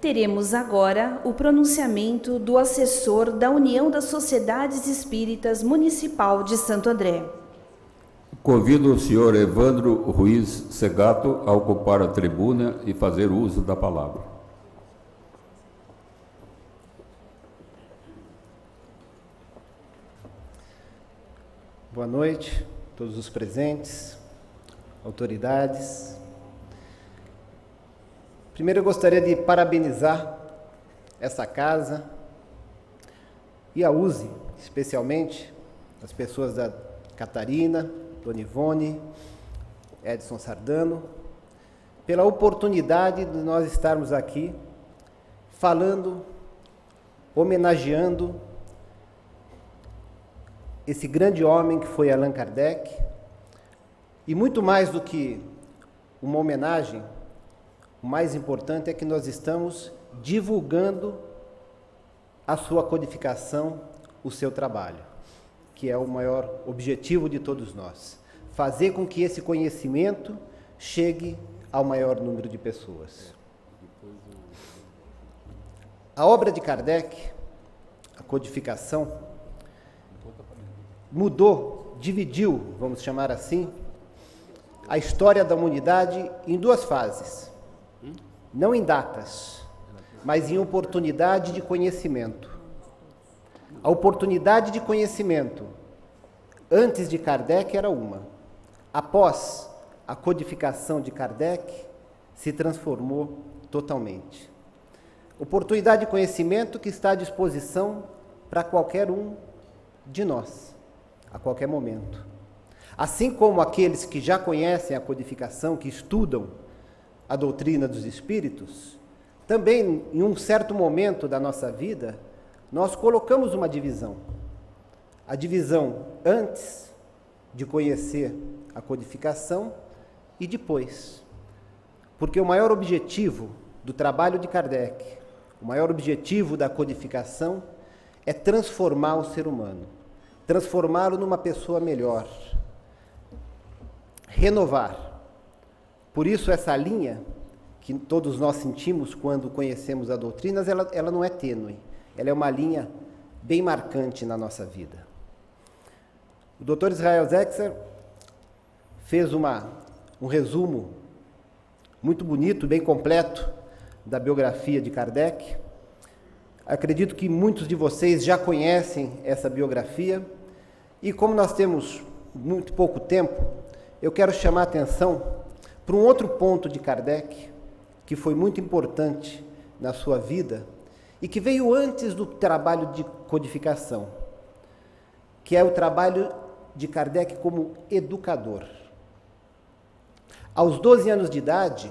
teremos agora o pronunciamento do assessor da União das Sociedades Espíritas Municipal de Santo André. Convido o senhor Evandro Ruiz Segato a ocupar a tribuna e fazer uso da palavra. Boa noite a todos os presentes, autoridades. Primeiro eu gostaria de parabenizar essa casa e a USE, especialmente as pessoas da Catarina, Dona Ivone, Edson Sardano, pela oportunidade de nós estarmos aqui falando, homenageando esse grande homem que foi Allan Kardec, e muito mais do que uma homenagem, o mais importante é que nós estamos divulgando a sua codificação, o seu trabalho, que é o maior objetivo de todos nós, fazer com que esse conhecimento chegue ao maior número de pessoas. A obra de Kardec, a codificação, mudou, dividiu, vamos chamar assim, a história da humanidade em duas fases, não em datas, mas em oportunidade de conhecimento. A oportunidade de conhecimento antes de Kardec era uma. Após a codificação de Kardec, se transformou totalmente. Oportunidade de conhecimento que está à disposição para qualquer um de nós, a qualquer momento. Assim como aqueles que já conhecem a codificação, que estudam a doutrina dos espíritos, também em um certo momento da nossa vida, nós colocamos uma divisão. A divisão antes de conhecer a codificação e depois. Porque o maior objetivo do trabalho de Kardec, o maior objetivo da codificação é transformar o ser humano, transformá-lo numa pessoa melhor, renovar. Por isso essa linha que todos nós sentimos quando conhecemos a doutrina, ela não é tênue, ela é uma linha bem marcante na nossa vida. O Dr. Israel Zexer fez um resumo muito bonito, bem completo, da biografia de Kardec. Acredito que muitos de vocês já conhecem essa biografia, e como nós temos muito pouco tempo, eu quero chamar a atenção para um outro ponto de Kardec, que foi muito importante na sua vida, e que veio antes do trabalho de codificação, que é o trabalho de Kardec como educador. Aos 12 anos de idade,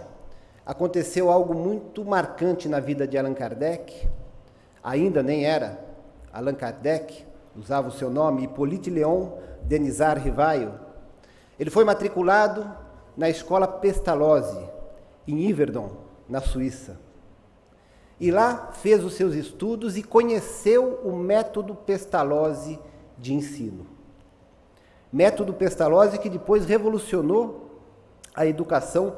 aconteceu algo muito marcante na vida de Allan Kardec. Ainda nem era Allan Kardec, usava o seu nome, Hippolyte Léon Denisard Rivail. Ele foi matriculado na escola Pestalozzi, em Yverdon, na Suíça. E lá fez os seus estudos e conheceu o método Pestalozzi de ensino. Método Pestalozzi que depois revolucionou a educação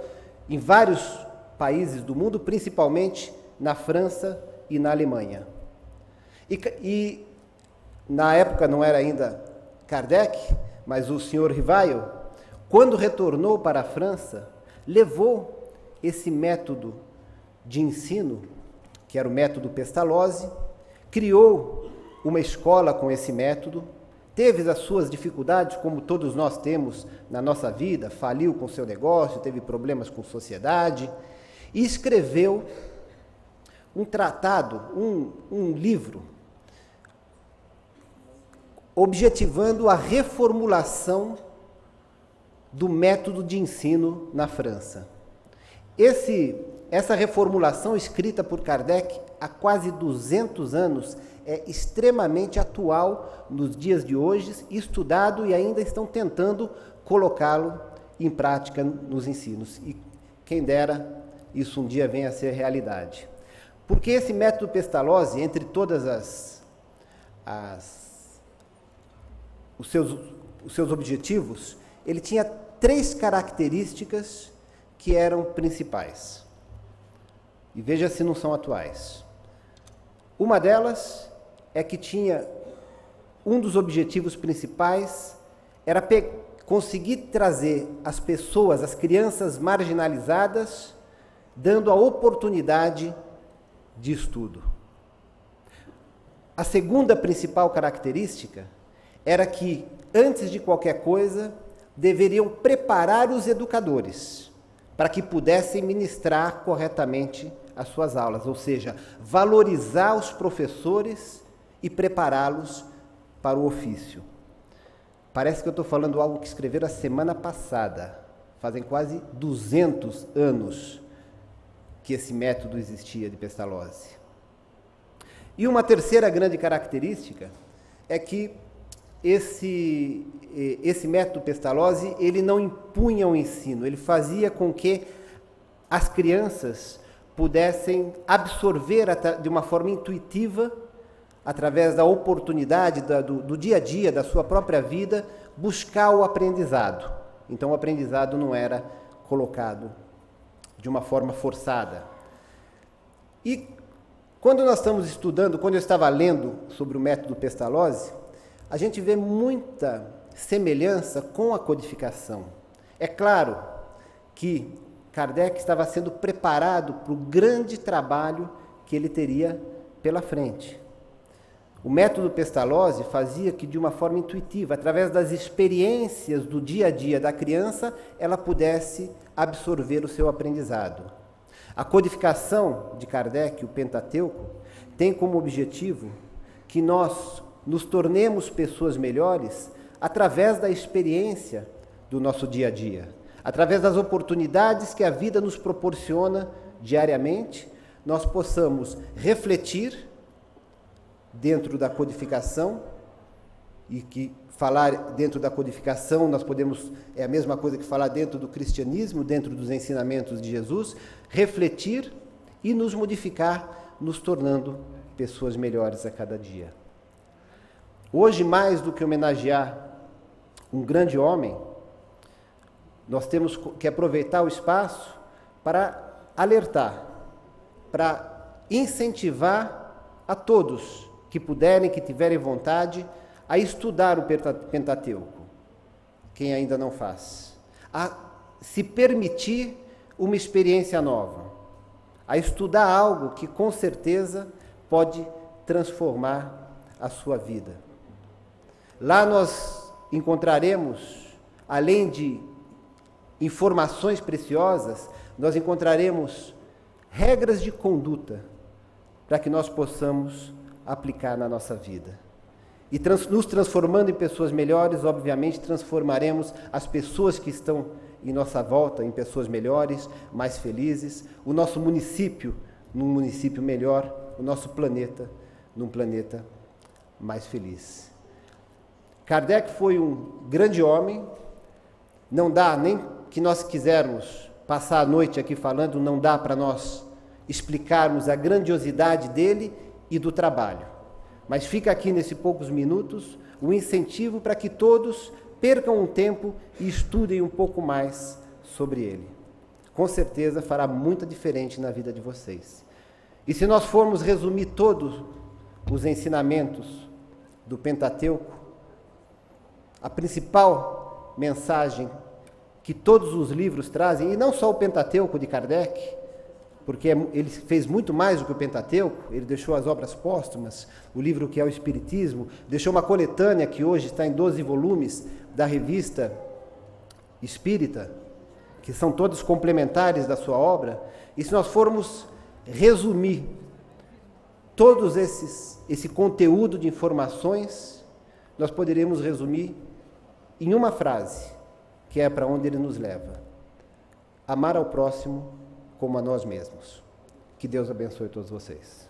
em vários países do mundo, principalmente na França e na Alemanha. E na época não era ainda Kardec, mas o senhor Rivail, quando retornou para a França, levou esse método de ensino, que era o método Pestalozzi, criou uma escola com esse método, teve as suas dificuldades, como todos nós temos na nossa vida, faliu com seu negócio, teve problemas com sociedade, e escreveu um tratado, um livro, objetivando a reformulação do método de ensino na França. Essa reformulação escrita por Kardec há quase 200 anos é extremamente atual nos dias de hoje, estudado, e ainda estão tentando colocá-lo em prática nos ensinos. E quem dera isso um dia venha a ser realidade. Porque esse método Pestalozzi, entre todas os seus objetivos, ele tinha 3 características que eram principais. e veja se não são atuais. Uma delas é que tinha um dos objetivos principais era conseguir trazer as pessoas, as crianças marginalizadas, dando a oportunidade de estudo. A segunda principal característica era que, antes de qualquer coisa, deveriam preparar os educadores para que pudessem ministrar corretamente as suas aulas, ou seja, valorizar os professores e prepará-los para o ofício. Parece que eu estou falando algo que escreveram a semana passada. Fazem quase 200 anos que esse método existia de Pestalozzi. E uma terceira grande característica é que esse método Pestalozzi, ele não impunha o ensino, ele fazia com que as crianças pudessem absorver de uma forma intuitiva, através da oportunidade do dia a dia, da sua própria vida, buscar o aprendizado. Então o aprendizado não era colocado de uma forma forçada. E quando nós estamos estudando, quando eu estava lendo sobre o método Pestalozzi, a gente vê muita semelhança com a codificação. É claro que Kardec estava sendo preparado para o grande trabalho que ele teria pela frente. O método Pestalozzi fazia que, de uma forma intuitiva, através das experiências do dia a dia da criança, ela pudesse absorver o seu aprendizado. A codificação de Kardec, o Pentateuco, tem como objetivo que nós nos tornemos pessoas melhores através da experiência do nosso dia a dia, através das oportunidades que a vida nos proporciona diariamente, nós possamos refletir dentro da codificação, e que falar dentro da codificação nós podemos, é a mesma coisa que falar dentro do cristianismo, dentro dos ensinamentos de Jesus, refletir e nos modificar, nos tornando pessoas melhores a cada dia. Hoje, mais do que homenagear um grande homem, nós temos que aproveitar o espaço para alertar, para incentivar a todos que puderem, que tiverem vontade, a estudar o Pentateuco, quem ainda não faz, a se permitir uma experiência nova, a estudar algo que com certeza pode transformar a sua vida. Lá nós encontraremos, além de informações preciosas, nós encontraremos regras de conduta para que nós possamos aplicar na nossa vida. E nos transformando em pessoas melhores, obviamente, transformaremos as pessoas que estão em nossa volta em pessoas melhores, mais felizes, o nosso município num município melhor, o nosso planeta num planeta mais feliz. Kardec foi um grande homem, não dá, nem que nós quisermos passar a noite aqui falando, não dá para nós explicarmos a grandiosidade dele e do trabalho. Mas fica aqui, nesses poucos minutos, o incentivo para que todos percam um tempo e estudem um pouco mais sobre ele. Com certeza fará muita diferença na vida de vocês. E se nós formos resumir todos os ensinamentos do Pentateuco, a principal mensagem que todos os livros trazem, e não só o Pentateuco de Kardec, porque ele fez muito mais do que o Pentateuco, ele deixou as obras póstumas, o livro que é o Espiritismo, deixou uma coletânea que hoje está em 12 volumes da revista Espírita, que são todos complementares da sua obra, e se nós formos resumir todos esse conteúdo de informações, nós poderemos resumir em uma frase, que é para onde ele nos leva: amar ao próximo como a nós mesmos. Que Deus abençoe todos vocês.